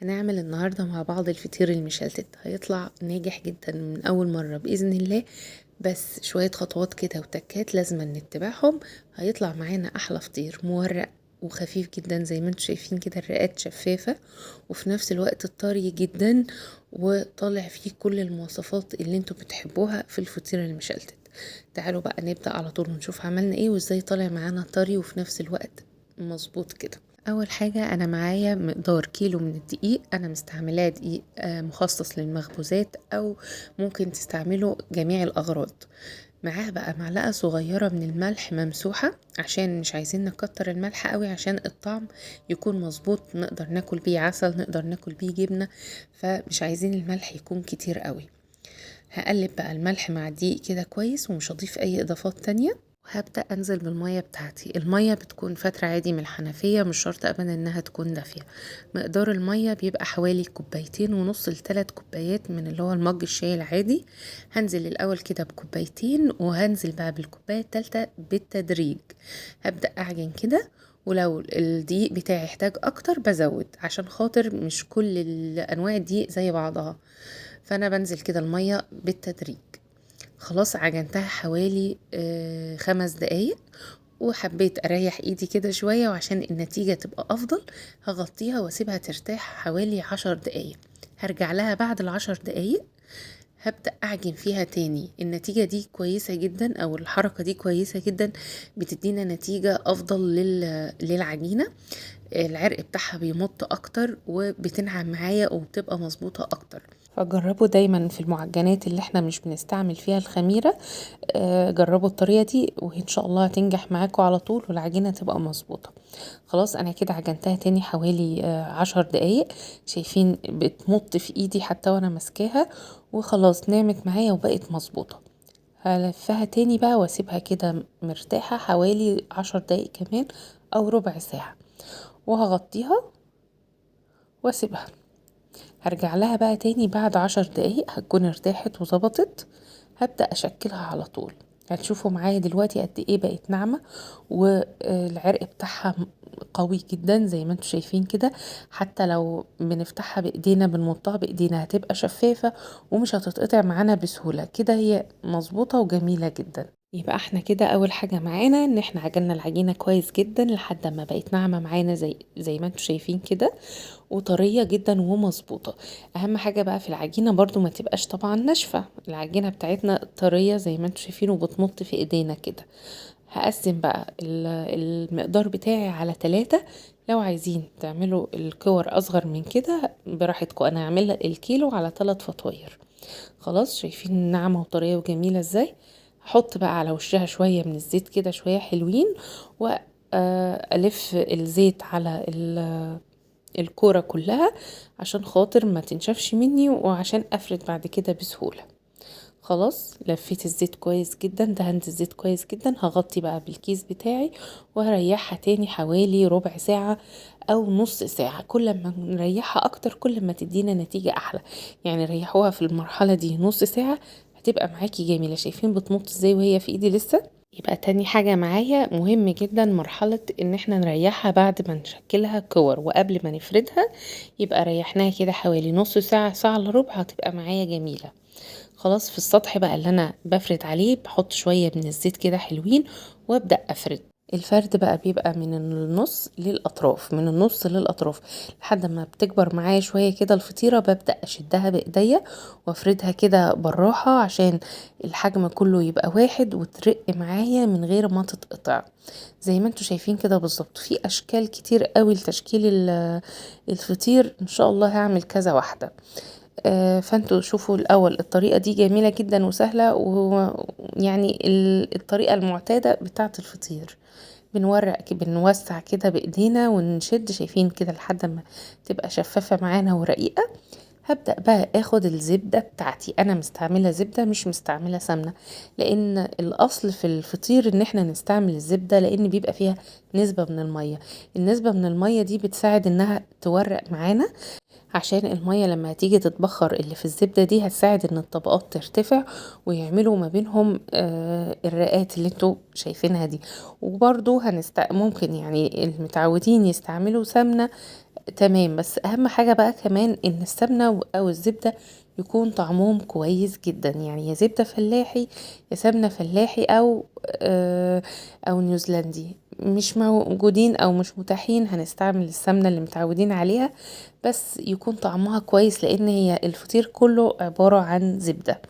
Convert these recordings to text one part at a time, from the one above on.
هنعمل النهاردة مع بعض الفطير المشلتت. هيطلع ناجح جدا من أول مرة بإذن الله. بس شوية خطوات كده وتكات لازم نتبعهم. هيطلع معانا أحلى فطير مورق وخفيف جدا زي ما انتوا شايفين كده، الرقات شفافة وفي نفس الوقت طري جدا، وطالع فيه كل المواصفات اللي انتوا بتحبوها في الفطير المشلتت. تعالوا بقى نبدأ على طول ونشوف عملنا ايه وازاي طالع معانا طري وفي نفس الوقت مظبوط كده. اول حاجة انا معايا مقدار كيلو من الدقيق، انا مستعملاه دقيق مخصص للمخبوزات، او ممكن تستعملوا جميع الاغراض. معاه بقى معلقة صغيرة من الملح ممسوحة، عشان مش عايزين نكتر الملح قوي عشان الطعم يكون مظبوط، نقدر ناكل بيه عسل، نقدر ناكل بيه جبنة، فمش عايزين الملح يكون كتير قوي. هقلب بقى الملح مع الدقيق كده كويس ومش هضيف اي اضافات تانية. وهبدأ انزل بالمية بتاعتي. المية بتكون فترة عادي من الحنفية، مش شرط ابدا انها تكون دافية. مقدار المية بيبقى حوالي 2.5 ل3 كوبايات من اللي هو المج الشاي العادي. هنزل الاول كده بكوبايتين، وهنزل بقى بالكوباية التالتة بالتدريج. هبدأ اعجن كده، ولو الدقيق بتاعي يحتاج اكتر بزود، عشان خاطر مش كل انواع الدقيق زي بعضها. فانا بنزل كده المية بالتدريج. خلاص عجنتها حوالي 5 دقايق، وحبيت اريح ايدي كده شوية وعشان النتيجة تبقى افضل هغطيها واسيبها ترتاح حوالي 10 دقايق. هرجع لها بعد ال10 دقايق، هبدأ أعجن فيها تاني. النتيجة دي كويسة جدا، أو الحركة دي كويسة جدا، بتدينا نتيجة أفضل للعجينة. العرق بتاعها بيمط أكتر وبتنعم معايا وبتبقى مظبوطة أكتر. فجربوا دايما في المعجنات اللي احنا مش بنستعمل فيها الخميرة. جربوا الطريقة دي وان شاء الله هتنجح معاكم على طول والعجينة تبقى مظبوطة. خلاص انا كده عجنتها تاني حوالي 10 دقايق. شايفين بتمط في ايدي حتى وانا ماسكاها، وخلاص نامت معايا وبقت مظبوطة. هلفها تاني بقى واسيبها كده مرتاحة حوالي 10 دقايق كمان، او ربع ساعة، وهغطيها واسيبها. هرجع لها بقى تاني بعد 10 دقايق، هتكون ارتاحت وظبطت. هبدأ أشكلها على طول. هتشوفوا معايا دلوقتي قد ايه بقت ناعمة، والعرق بتاعها قوي جدا زي ما انتوا شايفين كده. حتى لو بنفتحها بايدينا بنمطها بايدينا هتبقى شفافة ومش هتتقطع معانا بسهولة كده. هي مظبوطة وجميلة جدا. يبقى احنا كده اول حاجة معانا ان احنا عجلنا العجينة كويس جدا لحد ما بقت ناعمة معانا زي ما انتوا شايفين كده، وطرية جدا ومظبوطة. اهم حاجة بقى في العجينة برضو ما تبقاش طبعا ناشفة، العجينة بتاعتنا طرية زي ما انتوا شايفين وبتمط في ايدينا كده. هقسم بقى المقدار بتاعي على 3. لو عايزين تعملوا الكور اصغر من كده براحتكم، انا هعمل الكيلو على 3 فطاير. خلاص شايفين ناعمة وطرية وجميلة ازاي. هحط بقى على وشها شوية من الزيت كده شوية حلوين، والف الزيت على الكورة كلها عشان خاطر ما تنشفش مني وعشان افرد بعد كده بسهولة. خلاص لفيت الزيت كويس جدا، دهنت الزيت كويس جدا. هغطي بقى بالكيس بتاعي وهريحها تاني حوالي ربع ساعة او نص ساعة. كل ما نريحها اكتر كل ما تدينا نتيجة احلى. يعني ريحوها في المرحلة دي نص ساعة هتبقى معاكي جميلة. شايفين بتمط ازاي وهي في ايدي لسه. يبقى تاني حاجة معايا مهم جدا مرحلة ان احنا نريحها بعد ما نشكلها كور وقبل ما نفردها. يبقى ريحناها كده حوالي نص ساعة، ساعة الا ربع، هتبقى معايا جميلة. خلاص في السطح بقى اللي انا بفرد عليه بحط شوية من الزيت كده حلوين وابدأ افرد. الفرد بقى بيبقى من النص للأطراف، من النص للأطراف، لحد ما بتكبر معايا شوية كده الفطيرة ببدأ أشدها بإيديا وافردها كده بالراحة عشان الحجم كله يبقى واحد وترق معايا من غير ما تتقطع. زي ما انتوا شايفين كده بالظبط. في أشكال كتير قوي لتشكيل الفطير، إن شاء الله هعمل كذا واحدة. فانتوا شوفوا الاول الطريقة دي جميلة جدا وسهلة، ويعني الطريقة المعتادة بتاعة الفطير. بنوسع كده بايدينا ونشد، شايفين كده لحد ما تبقى شفافة معانا ورقيقة. هبدأ بقى اخد الزبدة بتاعتي. انا مستعملة زبدة مش مستعملة سمنة، لان الاصل في الفطير ان احنا نستعمل الزبدة لان بيبقى فيها نسبة من المية. النسبة من المية دي بتساعد انها تورق معانا، عشان المية لما هتيجي تتبخر اللي في الزبدة دي هتساعد ان الطبقات ترتفع ويعملوا ما بينهم الرقات اللي انتوا شايفينها دي. وبرضو ممكن يعني المتعودين يستعملوا سمنة تمام. بس اهم حاجة بقى كمان ان السمنة او الزبدة يكون طعمهم كويس جدا، يعني يا زبدة فلاحي يا سمنة فلاحي او نيوزيلندي. مش موجودين او مش متاحين هنستعمل السمنة اللي متعودين عليها، بس يكون طعمها كويس لان هي الفطير كله عبارة عن زبدة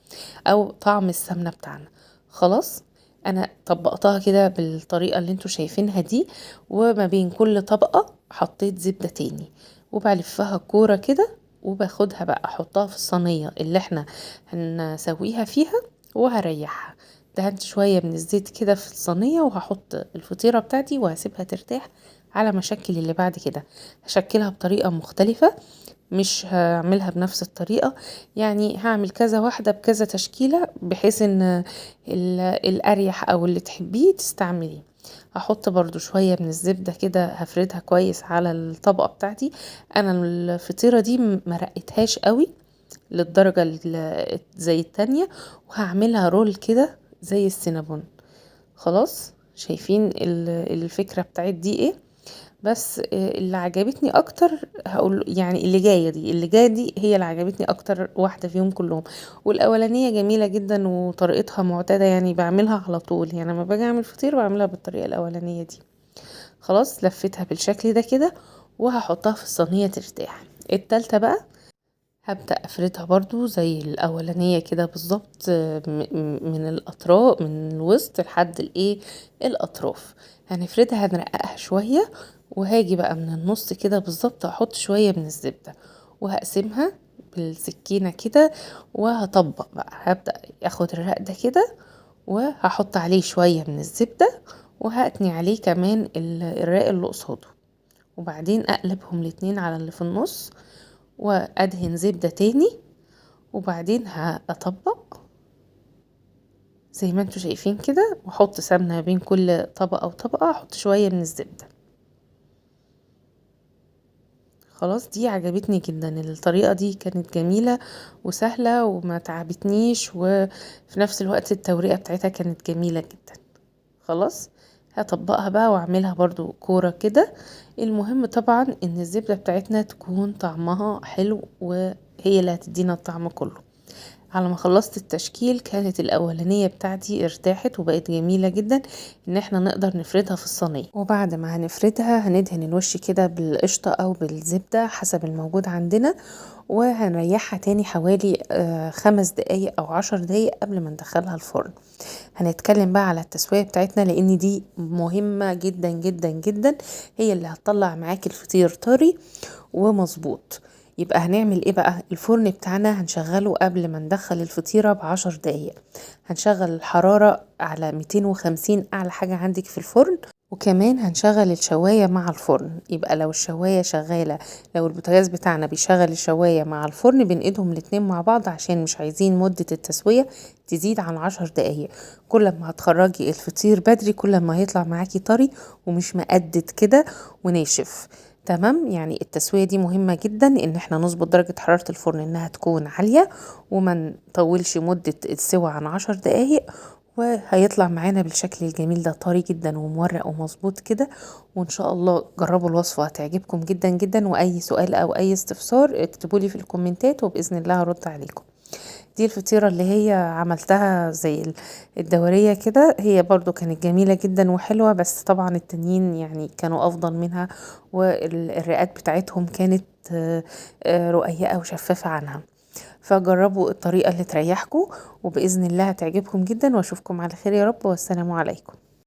او طعم السمنة بتاعنا. خلاص، انا طبقتها كده بالطريقة اللي انتوا شايفينها دي، وما بين كل طبقة حطيت زبدة تاني، وبلفها كورة كده، وباخدها بقى احطها في الصينية اللي احنا هنسويها فيها وهريحها. دهنت شوية من الزيت كده في الصينية، وهحط الفطيرة بتاعتي وهسيبها ترتاح على مشكل اللي بعد كده. هشكلها بطريقة مختلفة، مش هعملها بنفس الطريقة، يعني هعمل كذا واحدة بكذا تشكيلة بحيث ان الاريح او اللي تحبيه تستعمليه. هحط برضو شوية من الزبدة كده، هفردها كويس على الطبقة بتاعتي. انا الفطيرة دي مرقتهاش قوي للدرجة زي التانية، وهعملها رول كده زي السينابون. خلاص، شايفين الفكرة بتاعت دي ايه؟ بس اللي عجبتني اكتر، هقول يعني اللي جايه دي هي اللي عجبتني اكتر واحده فيهم كلهم. والاولانيه جميله جدا وطريقتها معتاده، يعني بعملها على طول، يعني لما باجي اعمل فطير بعملها بالطريقه الاولانيه دي. خلاص، لفيتها بالشكل ده كده وهحطها في الصينيه ترتاح. التالتة بقى هبدأ افردها برضو زي الاولانية كده بالظبط، من الاطراف، من الوسط لحد الاطراف. هنفردها، هنرققها شوية، وهاجي بقى من النص كده بالظبط احط شوية من الزبدة، وهقسمها بالسكينة كده، وهطبق بقى، هبدأ اخد الرق ده كده، وهحط عليه شوية من الزبدة، وهأتني عليه كمان الرق اللي قصاده، وبعدين اقلبهم الاتنين على اللي في النص، وادهن زبدة تاني، وبعدين هطبق زي ما انتوا شايفين كده، واحط سمنة بين كل طبقة وطبقة، احط شوية من الزبدة. خلاص، دي عجبتني جدا، الطريقة دي كانت جميلة وسهلة وما تعبتنيش، وفي نفس الوقت التوريقة بتاعتها كانت جميلة جدا. خلاص، هطبقها بقى واعملها برضو كورة كده. المهم طبعا ان الزبدة بتاعتنا تكون طعمها حلو، وهي اللي هتدينا الطعم كله. على ما خلصت التشكيل كانت الاولانية بتاعتي ارتاحت وبقت جميلة جدا، ان احنا نقدر نفردها في الصينية. وبعد ما هنفردها هندهن الوش كده بالقشطة او بالزبدة حسب الموجود عندنا، وهنريحها تاني حوالي 5 دقايق او 10 دقايق قبل ما ندخلها الفرن. هنتكلم بقى على التسوية بتاعتنا، لان دي مهمة جدا جدا جدا، هي اللي هتطلع معاك الفطير طري ومظبوط. يبقى هنعمل ايه بقى؟ الفرن بتاعنا هنشغله قبل ما ندخل الفطيرة ب10 دقايق. هنشغل الحرارة على 250 اعلى حاجة عندك في الفرن، وكمان هنشغل الشواية مع الفرن. يبقى لو الشواية شغالة، لو البوتاجاز بتاعنا بيشغل الشواية مع الفرن، بنقيدهم الاتنين مع بعض عشان مش عايزين مدة التسوية تزيد عن 10 دقايق. كل ما هتخرجي الفطير بدري كل ما هيطلع معاكي طري ومش مقدد كده وناشف. تمام، يعني التسوية دي مهمة جدا، ان احنا نظبط درجة حرارة الفرن انها تكون عالية، وما نطولش مدة السوى عن 10 دقايق، وهيطلع معانا بالشكل الجميل ده، طري جدا ومورق ومظبوط كده. وان شاء الله جربوا الوصفة هتعجبكم جدا جدا، واي سؤال او اي استفسار اكتبولي في الكومنتات وباذن الله هرد عليكم. دي الفطيرة اللي هي عملتها زي الدورية كده، هي برضو كانت جميلة جدا وحلوة، بس طبعا التانيين يعني كانوا افضل منها، والرئات بتاعتهم كانت رقيقة وشفافة عنها. فجربوا الطريقة اللي تريحكم، وبإذن الله هتعجبكم جدا، واشوفكم على خير يا رب، والسلام عليكم.